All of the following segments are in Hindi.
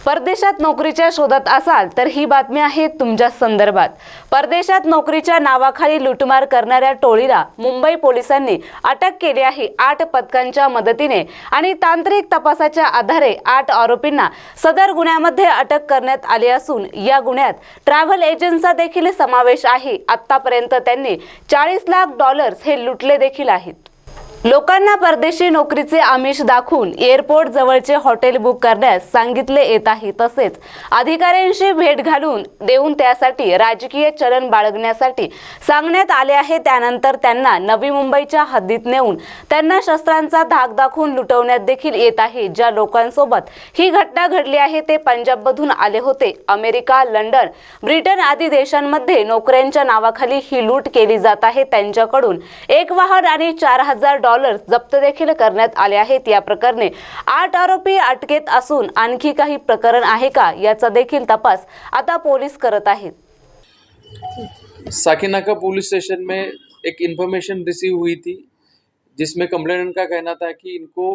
परदेशात नोकरीच्या शोधात असाल तर ही बातमी आहे तुमच्या संदर्भात। परदेशात नोकरीच्या नावाखाली लुटमार करणाऱ्या टोळीला मुंबई पोलिसांनी अटक केली आहे। 8 पथकांच्या मदतीने आणि तांत्रिक तपासाच्या आधारे 8 आरोपींना सदर गुन्ह्यामध्ये अटक करण्यात आली असून या गुन्ह्यात ट्रॅव्हल एजंटचा देखील समावेश आहे। आतापर्यंत त्यांनी $40 लाख हे लुटले देखील आहेत। लोकांना परदेशी नोकरीचे आमिष दाखवून एअरपोर्ट जवळचे हॉटेल बुक करण्यास सांगितले येत आहे। तसेच अधिकाऱ्यांशी भेट घालून देऊन त्यासाठी राजकीय चलन बाळगण्यासाठी सांगण्यात आले आहे। त्यानंतर त्यांना नवी मुंबईच्या हद्दीत नेऊन त्यांना शस्त्रांचा धाक दाखवून लुटवण्यात देखील येत आहे। ज्या लोकांसोबत ही घटना घडली आहे ते पंजाबमधून आले होते। अमेरिका, लंडन, ब्रिटन आदी देशांमध्ये नोकऱ्यांच्या नावाखाली ही लूट केली जात आहे। त्यांच्याकडून एक वाहन आणि $4000 जप्त देखील करण्यात आले आहेत। या प्रकरणी 8 आरोपी अटकेत असून आणखी काही प्रकरण आहे का याचा देखील तपास आता पोलीस करत आहेत। साकीनाका पुलिस स्टेशन में एक इन्फॉर्मेशन रिसीव हुई थी जिसमें कंप्लेनेंट का कहना था कि इनको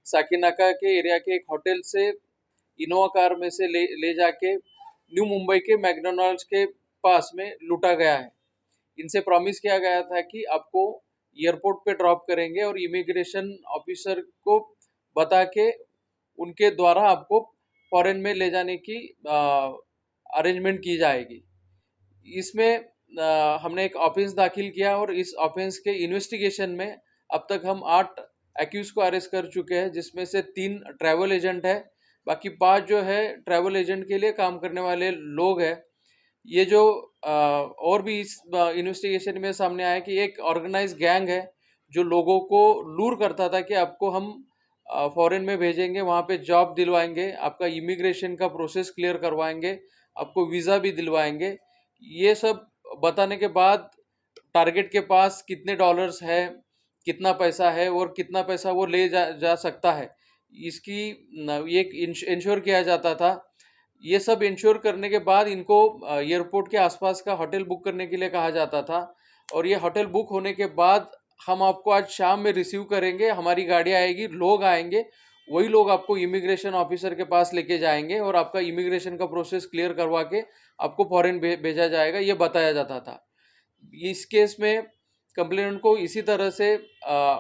साकीनाका के एरिया के एक होटल से इनोवा कार में से ले जाके न्यू मुंबई के मैकडॉनल्ड्स के पास में लूटा गया है। इनसे प्रॉमिस किया गया था कि आपको एयरपोर्ट पे ड्रॉप करेंगे और इमिग्रेशन ऑफिसर को बता के उनके द्वारा आपको फॉरेन में ले जाने की अरेंजमेंट की जाएगी। इसमें हमने एक ऑफेंस दाखिल किया और इस ऑफेंस के इन्वेस्टिगेशन में अब तक हम 8 एक्यूज को अरेस्ट कर चुके हैं, जिसमें से 3 ट्रैवल एजेंट है, बाकी 5 जो है ट्रैवल एजेंट के लिए काम करने वाले लोग हैं। ये जो और भी इस इन्वेस्टिगेशन में सामने आया कि एक ऑर्गेनाइज गैंग है जो लोगों को लूर करता था कि आपको हम फॉरेन में भेजेंगे, वहाँ पे जॉब दिलवाएंगे, आपका इमिग्रेशन का प्रोसेस क्लियर करवाएंगे, आपको वीज़ा भी दिलवाएंगे। ये सब बताने के बाद टारगेट के पास कितने डॉलर्स है, कितना पैसा है और कितना पैसा वो ले जा सकता है, इसकी ये इंश्योर किया जाता था। ये सब इंश्योर करने के बाद इनको एयरपोर्ट के आसपास का होटल बुक करने के लिए कहा जाता था और ये होटल बुक होने के बाद हम आपको आज शाम में रिसीव करेंगे, हमारी गाड़ी आएगी, लोग आएंगे, वही लोग आपको इमिग्रेशन ऑफिसर के पास लेके जाएंगे और आपका इमिग्रेशन का प्रोसेस क्लियर करवा के आपको फॉरेन भेजा जाएगा, ये बताया जाता था। इस केस में कंप्लेनेंट को इसी तरह से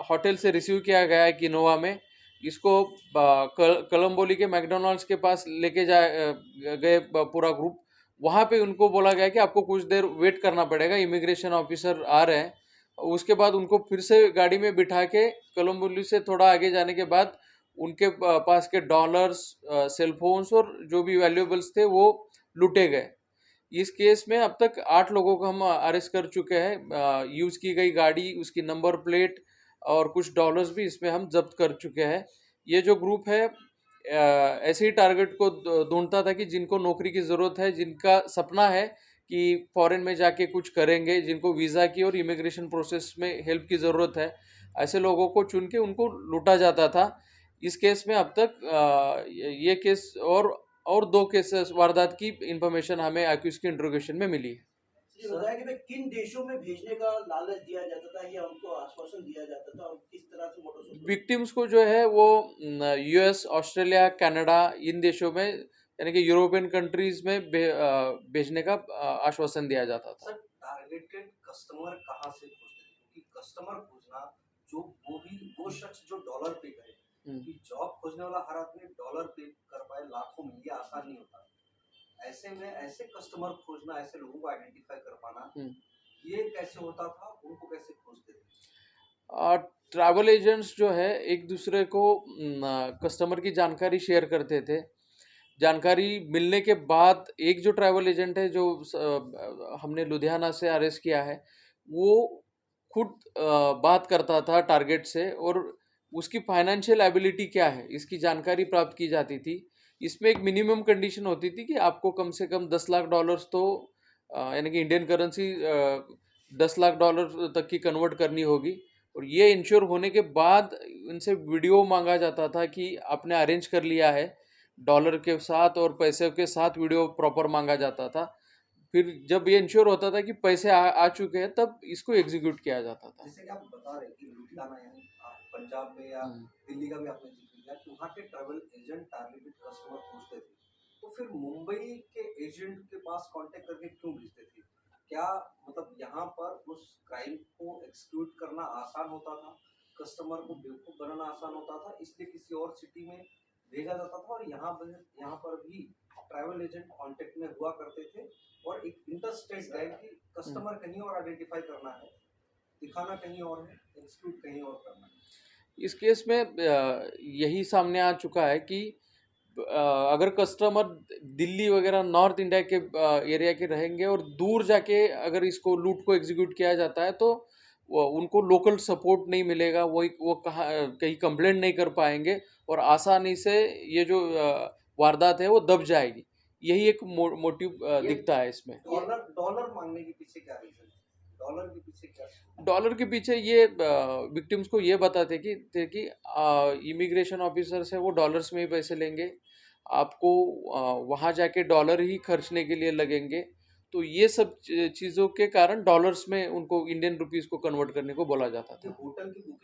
होटल से रिसीव किया गया है कि इनोवा में। इसको कोलंबोली के मैकडॉनल्ड्स के पास लेके गए पूरा ग्रुप। वहाँ पे उनको बोला गया कि आपको कुछ देर वेट करना पड़ेगा, इमिग्रेशन ऑफिसर आ रहे हैं। उसके बाद उनको फिर से गाड़ी में बिठा के कोलंबोली से थोड़ा आगे जाने के बाद उनके पास के डॉलर्स, सेलफोन्स और जो भी वैल्यूएबल्स थे वो लूटे गए। इस केस में अब तक 8 लोगों को हम अरेस्ट कर चुके हैं। यूज़ की गई गाड़ी, उसकी नंबर प्लेट और कुछ डॉलर्स भी इसमें हम जब्त कर चुके हैं। ये जो ग्रुप है ऐसे ही टारगेट को ढूंढता था कि जिनको नौकरी की ज़रूरत है, जिनका सपना है कि फॉरेन में जाके कुछ करेंगे, जिनको वीज़ा की और इमिग्रेशन प्रोसेस में हेल्प की ज़रूरत है, ऐसे लोगों को चुन के उनको लूटा जाता था। इस केस में अब तक ये केस और 2 केसेस वारदात की इंफॉर्मेशन हमें एक्यूज के इंट्रोगेशन में मिली है। ये बताया कि भाई किन देशों में भेजने का लालच दिया जाता था या उनको आश्वासन दिया जाता था और किस तरह से मोटो विक्टिम्स को जो है वो यूएस, ऑस्ट्रेलिया, कनाडा, इन देशों में यानी कि यूरोपियन कंट्रीज में भेजने का आश्वासन दिया जाता था। सर, टारगेटेड कस्टमर कहाँ से खोजते थे? क्योंकि कस्टमर खोजना जो वो शख्स जो डॉलर पे करे, क्योंकि जॉब खोजने वाला हर आदमी डॉलर पे कर पाए लाखों में, ये आसान नहीं होता। ऐसे में ऐसे कस्टमर खोजना, ऐसे लोगों को आइडेंटिफाई कर पाना, ये कैसे होता था? उनको कैसे खोजते थे? ट्रैवल एजेंट्स जो है एक दूसरे को कस्टमर की जानकारी शेयर करते थे। जानकारी मिलने के बाद एक जो ट्रैवल एजेंट है जो हमने लुधियाना से अरेस्ट किया है, वो खुद बात करता था टारगेट से और उसकी फाइनेंशियल एबिलिटी क्या है इसकी जानकारी प्राप्त की जाती थी। इसमें एक मिनिमम कंडीशन होती थी कि आपको कम से कम $10 लाख तो यानी कि इंडियन करेंसी $10 लाख तक की कन्वर्ट करनी होगी और ये इंश्योर होने के बाद उनसे वीडियो मांगा जाता था कि आपने अरेंज कर लिया है, डॉलर के साथ और पैसे के साथ वीडियो प्रॉपर मांगा जाता था। फिर जब ये इंश्योर होता था कि पैसे आ चुके हैं तब इसको एग्जीक्यूट किया जाता था। जैसे कि आप बता रहे कि लुधियाना यानी पंजाब में या दिल्ली का भी आपने जिक्र किया कि वहाँ के ट्रैवल एजेंट टारगेटेड कस्टमर खोजते थे, फिर मुंबई के एजेंट के पास कांटेक्ट करके क्यों भेजते थे? क्या मतलब यहाँ पर उस क्राइम को एक्सक्यूट करना आसान होता था, कस्टमर को बेवकूफ बनाना आसान होता था, इसलिए किसी और सिटी में भेजा जाता था और यहाँ पर भी ट्रैवल एजेंट कांटेक्ट में हुआ करते थे और एक इंटरस्टेट गए कि कस्टमर कहीं और आइडेंटिफाई करना है, दिखाना कहीं और है, एक्सक्यूट कहीं और करना है। इस केस में यही सामने आ चुका है कि अगर कस्टमर दिल्ली वगैरह नॉर्थ इंडिया के एरिया के रहेंगे और दूर जाके अगर इसको लूट को एग्जीक्यूट किया जाता है तो उनको लोकल सपोर्ट नहीं मिलेगा, वो कहीं कंप्लेंट नहीं कर पाएंगे और आसानी से ये जो वारदात है वो दब जाएगी। यही एक मोटिव दिखता है इसमें। डॉलर डॉलर मांगने के पीछे क्या रीजन है? डॉलर के पीछे क्या? डॉलर के पीछे ये विक्टिम्स को ये बताते थे कि इमिग्रेशन ऑफिसर से वो डॉलर्स में ही पैसे लेंगे, आपको वहाँ जाके डॉलर ही खर्चने के लिए लगेंगे। तो ये सब चीज़ों के कारण डॉलर्स में उनको इंडियन रुपीस को कन्वर्ट करने को बोला जाता था। होटल की बुकिंग